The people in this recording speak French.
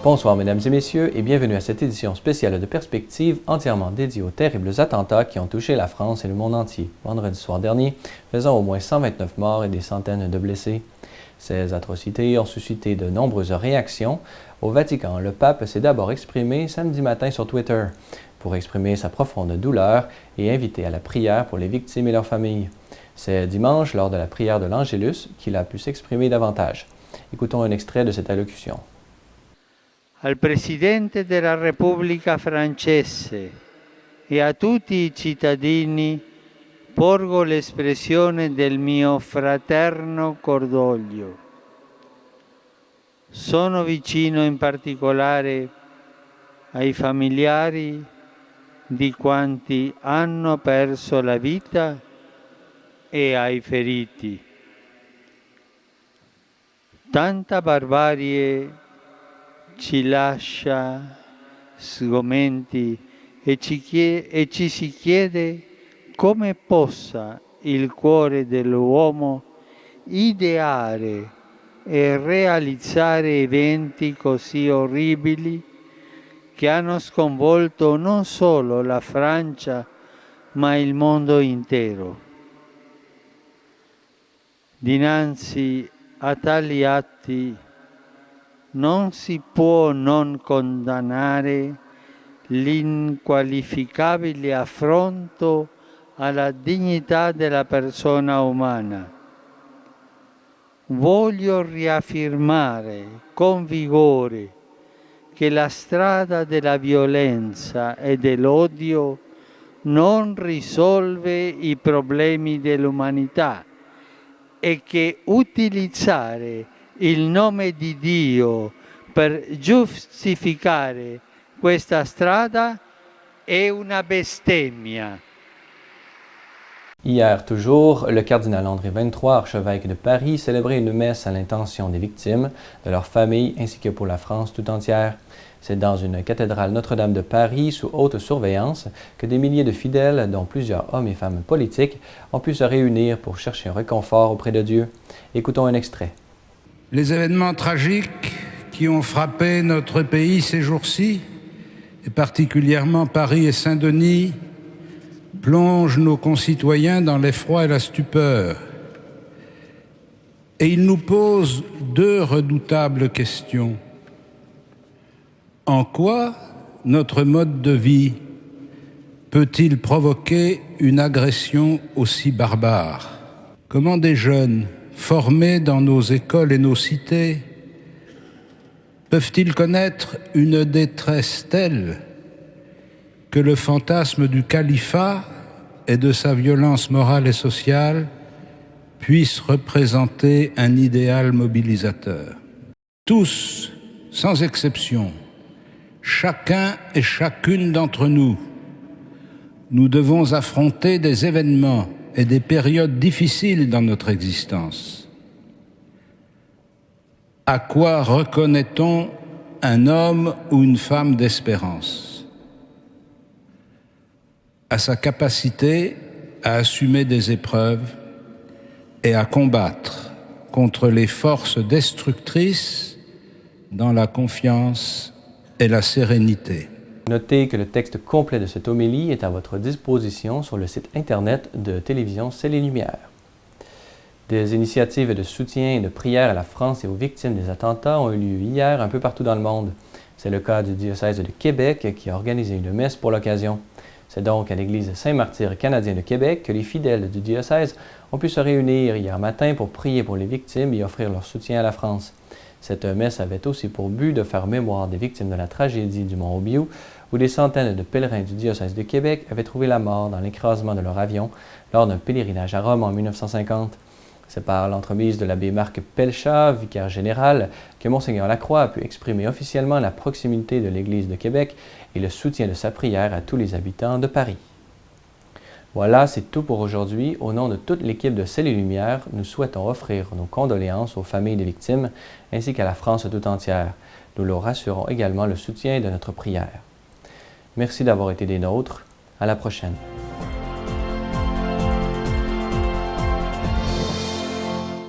Bonsoir mesdames et messieurs et bienvenue à cette édition spéciale de Perspective entièrement dédiée aux terribles attentats qui ont touché la France et le monde entier vendredi soir dernier, faisant au moins 129 morts et des centaines de blessés. Ces atrocités ont suscité de nombreuses réactions. Au Vatican, le pape s'est d'abord exprimé samedi matin sur Twitter pour exprimer sa profonde douleur et inviter à la prière pour les victimes et leurs familles. C'est dimanche, lors de la prière de l'Angélus, qu'il a pu s'exprimer davantage. Écoutons un extrait de cette allocution. Al Presidente della Repubblica francese e a tutti i cittadini porgo l'espressione del mio fraterno cordoglio. Sono vicino in particolare ai familiari di quanti hanno perso la vita e ai feriti. Tanta barbarie ci lascia sgomenti e ci si chiede come possa il cuore dell'uomo ideare e realizzare eventi così orribili che hanno sconvolto non solo la Francia ma il mondo intero. Dinanzi a tali atti non si può non condannare l'inqualificabile affronto alla dignità della persona umana. Voglio riaffermare con vigore che la strada della violenza e dell'odio non risolve i problemi dell'umanità e che utilizzare il nome di Dio per giustificare questa strada è una bestemmia. Hier toujours, le cardinal André XXIII, archevêque de Paris, célébrait une messe à l'intention des victimes, de leurs familles ainsi que pour la France tout entière. C'est dans une cathédrale Notre-Dame de Paris, sous haute surveillance, que des milliers de fidèles, dont plusieurs hommes et femmes politiques, ont pu se réunir pour chercher un réconfort auprès de Dieu. Écoutons un extrait. Les événements tragiques qui ont frappé notre pays ces jours-ci, et particulièrement Paris et Saint-Denis, plongent nos concitoyens dans l'effroi et la stupeur. Et ils nous posent deux redoutables questions. En quoi notre mode de vie peut-il provoquer une agression aussi barbare? Comment des jeunes formés dans nos écoles et nos cités peuvent-ils connaître une détresse telle que le fantasme du califat et de sa violence morale et sociale puisse représenter un idéal mobilisateur? Tous, sans exception, chacun et chacune d'entre nous, nous devons affronter des événements et des périodes difficiles dans notre existence. À quoi reconnaît-on un homme ou une femme d'espérance? À sa capacité à assumer des épreuves et à combattre contre les forces destructrices dans la confiance et la sérénité. Notez que le texte complet de cette homélie est à votre disposition sur le site internet de Télévision Ciel et Lumière. Des initiatives de soutien et de prière à la France et aux victimes des attentats ont eu lieu hier un peu partout dans le monde. C'est le cas du diocèse de Québec qui a organisé une messe pour l'occasion. C'est donc à l'église Saint-Martyr canadien de Québec que les fidèles du diocèse ont pu se réunir hier matin pour prier pour les victimes et offrir leur soutien à la France. Cette messe avait aussi pour but de faire mémoire des victimes de la tragédie du Mont Aubieu, où des centaines de pèlerins du diocèse de Québec avaient trouvé la mort dans l'écrasement de leur avion lors d'un pèlerinage à Rome en 1950. C'est par l'entremise de l'abbé Marc Pelchat, vicaire général, que Monseigneur Lacroix a pu exprimer officiellement la proximité de l'Église de Québec et le soutien de sa prière à tous les habitants de Paris. Voilà, c'est tout pour aujourd'hui. Au nom de toute l'équipe de Ciel et Lumière, nous souhaitons offrir nos condoléances aux familles des victimes ainsi qu'à la France tout entière. Nous leur assurons également le soutien de notre prière. Merci d'avoir été des nôtres. À la prochaine.